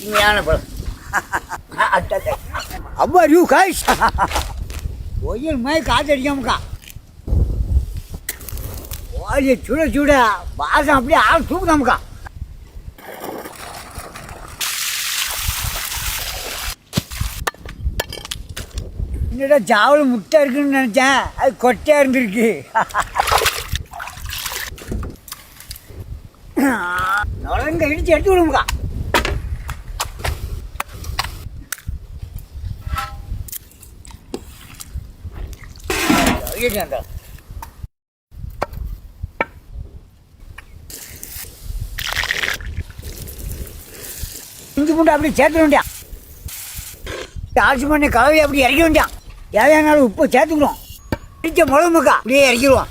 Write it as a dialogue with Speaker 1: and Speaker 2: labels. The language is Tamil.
Speaker 1: அருமையான பழம். அவ்வா யூ காய்ஸ் ஒயில் மாதிரி காத்தடிக்காமக்கா ஓய சுட சுட வாசம் அப்படியே ஆள் தூக்குதாமக்கா. என்னடா சாவல் முட்டை இருக்குன்னு நினச்சேன், அது கொட்டையாக இருந்திருக்கு. நுழங்க இடிச்சு எடுத்து விடுமுக்கா. இஞ்சி பூண்டு அப்படியே சேர்த்து வேண்டியான். அரிசி பண்ணி கலவையை அப்படி இறக்க வேண்டியான். தேவையான உப்பு சேர்த்துக்கிறோம். இடிச்ச மிளகுமுக்கா அப்படியே இறக்கிடுவோம்.